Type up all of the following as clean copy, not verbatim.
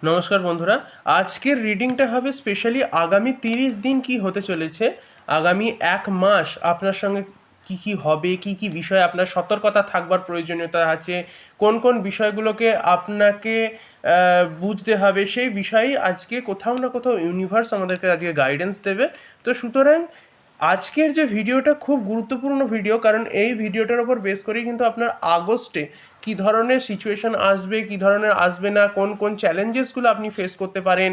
নমস্কার বন্ধুরা, আজকের রিডিংটা হবে স্পেশালি আগামী 30 দিন কি হতে চলেছে, আগামী 1 মাস আপনার সঙ্গে কি কি হবে, কি কি বিষয়ে আপনার সতর্কতা থাকবার প্রয়োজনীয়তা আছে, কোন কোন বিষয়গুলোকে আপনাকে বুঝতে হবে, সেই বিষয়েই আজকে কোথাও না কোথাও ইউনিভার্স আমাদেরকে আজকে গাইডেন্স দেবে। তো সুতরাং আজকের যে ভিডিওটা খুব গুরুত্বপূর্ণ ভিডিও, কারণ এই ভিডিওটার ওপর বেস করেই কিন্তু আপনার আগস্টে কী ধরনের সিচুয়েশন আসবে, কী ধরনের আসবে না, কোন কোন চ্যালেঞ্জেসগুলো আপনি ফেস করতে পারেন,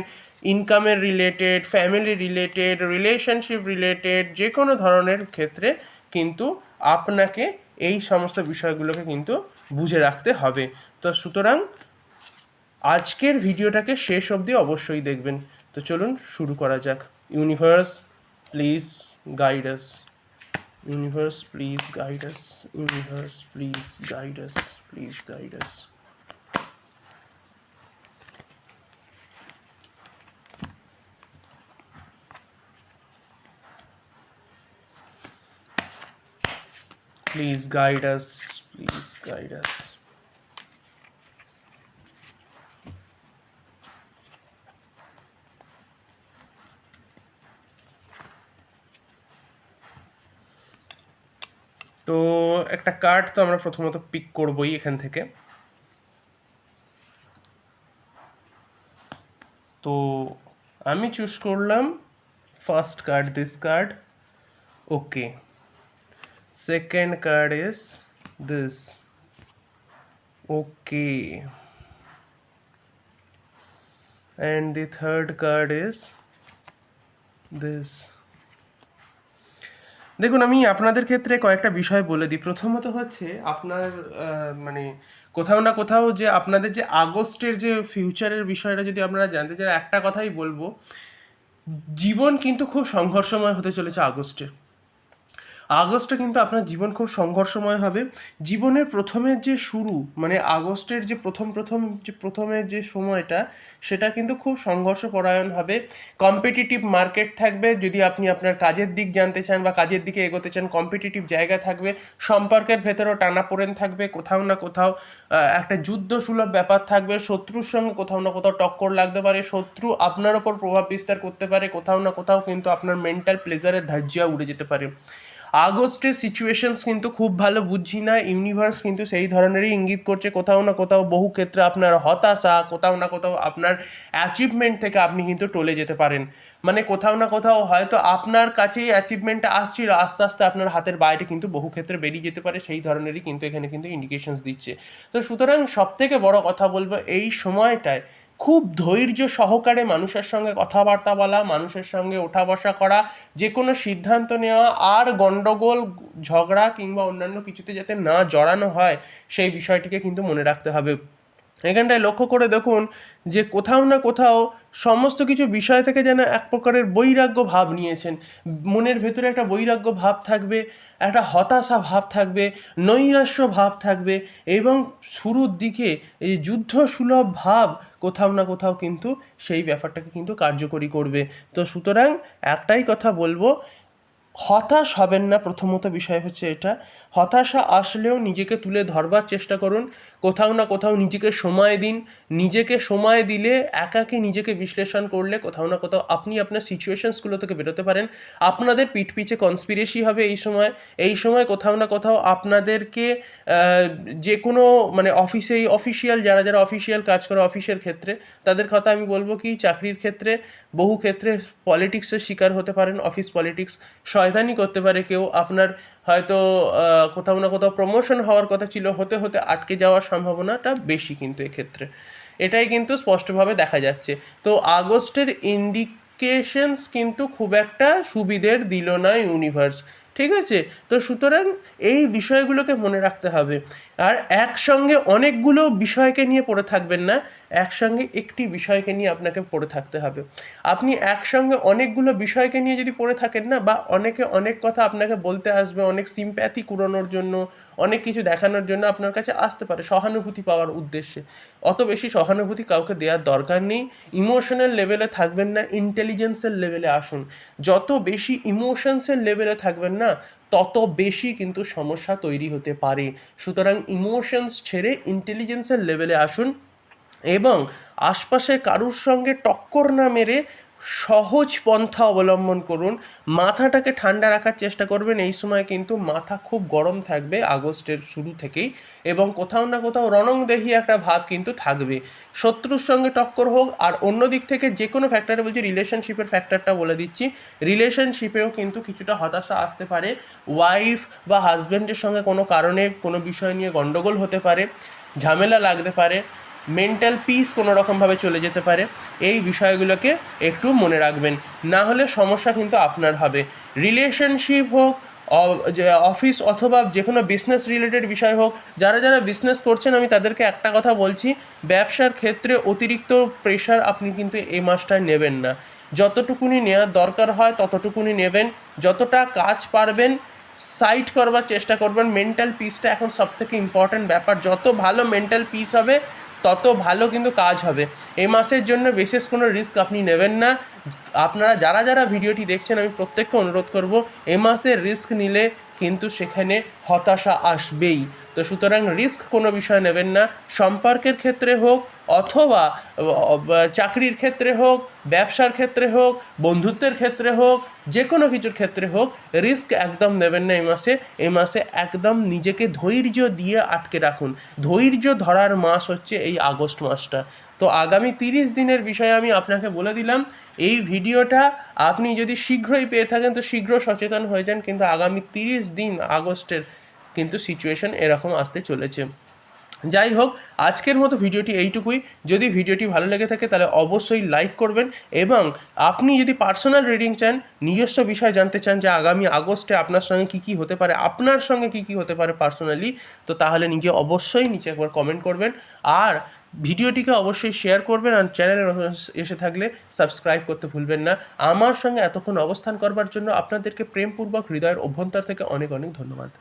ইনকামের related, family related, relationship related, যে কোনো ধরনের ক্ষেত্রে কিন্তু আপনাকে এই সমস্ত বিষয়গুলোকে কিন্তু বুঝে রাখতে হবে। তো সুতরাং আজকের ভিডিওটাকে শেষ অবধি অবশ্যই দেখবেন। তো চলুন শুরু করা যাক। Universe please guide us, universe please guide us, universe please guide us, please guide us. Please guide us, please guide us. তো একটা কার্ড তো আমরা প্রথমত পিক করবই এখান থেকে। তো আমি চুজ করলাম first card, this card. Okay, second card is this. Okay, and the third card is this. দেখুন, আমি আপনাদের ক্ষেত্রে কয়েকটা বিষয় বলে দিই। প্রথমত হচ্ছে আপনার মানে কোথাও না কোথাও যে আপনাদের যে আগস্টের যে ফিউচারের বিষয়টা যদি আপনারা জানতে চান, একটা কথাই বলবো, জীবন কিন্তু খুব সংঘর্ষময় হতে চলেছে আগস্টে। আগস্টে কিন্তু আপনার জীবন খুব সংঘর্ষময় হবে। জীবনের প্রথমের যে শুরু, মানে আগস্টের যে প্রথমের যে সময়টা, সেটা কিন্তু খুব সংঘর্ষপরায়ণ হবে। কম্পিটিটিভ মার্কেট থাকবে, যদি আপনি আপনার কাজের দিক জানতে চান বা কাজের দিকে এগোতে চান, কম্পিটিটিভ জায়গা থাকবে। সম্পর্কের ভেতরেও টানাপোড়েন থাকবে, কোথাও না কোথাও একটা যুদ্ধ সুলভ ব্যাপার থাকবে। শত্রুর সঙ্গে কোথাও না কোথাও টক্কর লাগতে পারে, শত্রু আপনার ওপর প্রভাব বিস্তার করতে পারে, কোথাও না কোথাও কিন্তু আপনার মেন্টাল প্লেজারের ধার্যা উড়ে যেতে পারে। আগস্টের সিচুয়েশনস কিন্তু খুব ভালো বুঝছি না, ইউনিভার্স কিন্তু সেই ধরনেরই ইঙ্গিত করছে। কোথাও না কোথাও বহু ক্ষেত্রে আপনার হতাশা, কোথাও না কোথাও আপনার অ্যাচিভমেন্ট থেকে আপনি কিন্তু টলে যেতে পারেন। মানে কোথাও না কোথাও হয়তো আপনার কাছেই অ্যাচিভমেন্টটা আসছিল, আস্তে আস্তে আপনার হাতের বাইরে কিন্তু বহু ক্ষেত্রে বেরিয়ে যেতে পারে, সেই ধরনেরই কিন্তু এখানে কিন্তু ইন্ডিকেশনস দিচ্ছে। তো সুতরাং সবথেকে বড় কথা বলবো, এই সময়টায় খুব ধৈর্য সহকারে মানুষের সঙ্গে কথাবার্তা বলা, মানুষের সঙ্গে ওঠা বসা করা, যে কোনো সিদ্ধান্ত নেওয়া, আর গণ্ডগোল, ঝগড়া কিংবা অন্যান্য কিছুতে যাতে না জড়ানো হয়, সেই বিষয়টিকে কিন্তু মনে রাখতে হবে। এখানটায় লক্ষ্য করে দেখুন যে কোথাও না কোথাও সমস্ত কিছু বিষয় থেকে যেন এক প্রকারের বৈরাগ্য ভাব নিয়েছেন। মনের ভেতরে একটা বৈরাগ্য ভাব থাকবে, একটা হতাশা ভাব থাকবে, নৈরাশ্য ভাব থাকবে, এবং শুরুর দিকে এই যুদ্ধ সুলভ ভাব কোথাও না কোথাও কিন্তু সেই ব্যাপারটাকে কিন্তু কার্যকরী করবে। তো সুতরাং একটাই কথা বলবো, হতাশ হবেন না। প্রথমত বিষয় হচ্ছে এটা, হতাশা আসলেও নিজেকে তুলে ধরবার চেষ্টা করুন, কোথাও না কোথাও নিজেকে সময় দিন। নিজেকে সময় দিলে, একাকে নিজেকে বিশ্লেষণ করলে কোথাও না কোথাও আপনি আপনার সিচুয়েশনসগুলো থেকে বেরোতে পারেন। আপনাদের পিঠ পিছে কনস্পিরেসি হবে এই সময়। এই সময় কোথাও না কোথাও আপনাদেরকে যে কোনো মানে অফিসিয়াল যারা যারা অফিসিয়াল কাজ করে অফিসের ক্ষেত্রে, তাদের কথা আমি বলবো কি, চাকরির ক্ষেত্রে বহু ক্ষেত্রে পলিটিক্সের শিকার হতে পারেন। অফিস পলিটিক্স শয়তানি করতে পারে কেউ, আপনার হয়তো কোথাও না কোথাও প্রমোশন হওয়ার কথা ছিল, হতে হতে আটকে যাওয়ার সম্ভাবনাটা বেশি কিন্তু এক্ষেত্রে, এটাই কিন্তু স্পষ্টভাবে দেখা যাচ্ছে। তো আগস্টের ইন্ডিকেশনস কিন্তু খুব একটা সুবিধের দিল না ইউনিভার্স, ঠিক আছে? তো সুতরাং এই বিষয়গুলোকে মনে রাখতে হবে। আর একসঙ্গে অনেকগুলো বিষয়কে নিয়ে পড়ে থাকবেন না, একসঙ্গে একটি বিষয়কে নিয়ে আপনাকে পড়ে থাকতে হবে। আপনি একসঙ্গে অনেকগুলো বিষয়কে নিয়ে যদি পড়ে থাকেন না, বা অনেকে অনেক কথা আপনাকে বলতে আসবে, অনেক সিম্প্যাথি কুড়ানোর জন্য, অনেক কিছু দেখানোর জন্য আপনার কাছে আসতে পারে সহানুভূতি পাওয়ার উদ্দেশ্যে। অত বেশি সহানুভূতি কাউকে দেওয়ার দরকার নেই। ইমোশনাল লেভেলে থাকবেন না, ইন্টেলিজেন্সের লেভেলে আসুন। যত বেশি ইমোশনসের লেভেলে থাকবেন না, তত বেশি কিন্তু সমস্যা তৈরি হতে পারে। সুতরাং ইমোশনস ছেড়ে ইন্টেলিজেন্সের লেভেলে আসুন। এবং আশপাশের কারুর সঙ্গে টক্কর না মেরে সহজ পন্থা অবলম্বন করুন। মাথাটাকে ঠান্ডা রাখার চেষ্টা করবেন। এই সময় কিন্তু মাথা খুব গরম থাকবে আগস্টের শুরু থেকেই, এবং কোথাও না কোথাও রণংদেহী একটা ভাব কিন্তু থাকবে। শত্রুর সঙ্গে টক্কর হোক, আর অন্য দিক থেকে যে কোনো ফ্যাক্টরে বলছি, রিলেশনশিপের ফ্যাক্টরটা বলে দিচ্ছি, রিলেশনশিপেও কিন্তু কিছুটা হতাশা আসতে পারে। ওয়াইফ বা হাজব্যান্ডের সঙ্গে কোনো কারণে কোনো বিষয় নিয়ে গণ্ডগোল হতে পারে, ঝামেলা লাগতে পারে, মেন্টাল পিস কোনো রকমভাবে চলে যেতে পারে। এই বিষয়গুলোকে একটু মনে রাখবেন, না হলে সমস্যা কিন্তু আপনার হবে। রিলেশনশিপ হোক, যে অফিস অথবা যে কোনো বিজনেস রিলেটেড বিষয় হোক, যারা যারা বিজনেস করছেন আমি তাদেরকে একটা কথা বলছি, ব্যবসার ক্ষেত্রে অতিরিক্ত প্রেশার আপনি কিন্তু এই মাসটায় নেবেন না। যতটুকুনি নেওয়ার দরকার হয় ততটুকুনি নেবেন। যতটা কাজ পারবেন সাইড করবার চেষ্টা করবেন। মেন্টাল পিসটা এখন সবথেকে ইম্পর্ট্যান্ট ব্যাপার। যত ভালো মেন্টাল পিস হবে তত ভালো কিন্তু কাজ হবে। এই মাসের জন্য বিশেষ কোনো রিস্ক আপনি নেবেন না। আপনারা যারা যারা ভিডিওটি দেখছেন আমি প্রত্যেককে অনুরোধ করব, এ মাসে রিস্ক নিলে কিন্তু সেখানে হতাশা আসবেই। তো সুতরাং রিস্ক কোনো বিষয় নেবেন না। সম্পর্কের ক্ষেত্রে হোক, অথবা চাকরির ক্ষেত্রে হোক, ব্যবসার ক্ষেত্রে হোক, বন্ধুত্বের ক্ষেত্রে হোক, যে কোনো কিছুর ক্ষেত্রে হোক, রিস্ক একদম নেবেন না এই মাসে একদম নিজেকে ধৈর্য দিয়ে আটকে রাখুন। ধৈর্য ধরার মাস হচ্ছে এই আগস্ট মাসটা। তো আগামী 30 দিনের বিষয়ে আমি আপনাকে বলে দিলাম। এই ভিডিওটা আপনি যদি শীঘ্রই পেয়ে থাকেন তো শীঘ্র সচেতন হয়ে যান, কিন্তু আগামী 30 দিন আগস্টের কিন্তু সিচুয়েশন এরকম আসতে চলেছে। যাই হোক, আজকের মতো ভিডিওটি এইটুকুই। যদি ভিডিওটি ভালো লেগে থাকে তাহলে অবশ্যই লাইক করবেন, এবং আপনি যদি পার্সোনাল রিডিং চান, নিজস্ব বিষয় জানতে চান যে আগামী আগস্টে আপনার সঙ্গে কী কী হতে পারে, আপনার সঙ্গে কী কী হতে পারে পার্সোনালি, তো তাহলে নিজে অবশ্যই নিচে একবার কমেন্ট করবেন, আর ভিডিওটিকে অবশ্যই শেয়ার করবেন, আর চ্যানেলে এসে থাকলে সাবস্ক্রাইব করতে ভুলবেন না। আমার সঙ্গে এতক্ষণ অবস্থান করবার জন্য আপনাদেরকে প্রেমপূর্বক হৃদয়ের অভ্যন্তর থেকে অনেক অনেক ধন্যবাদ।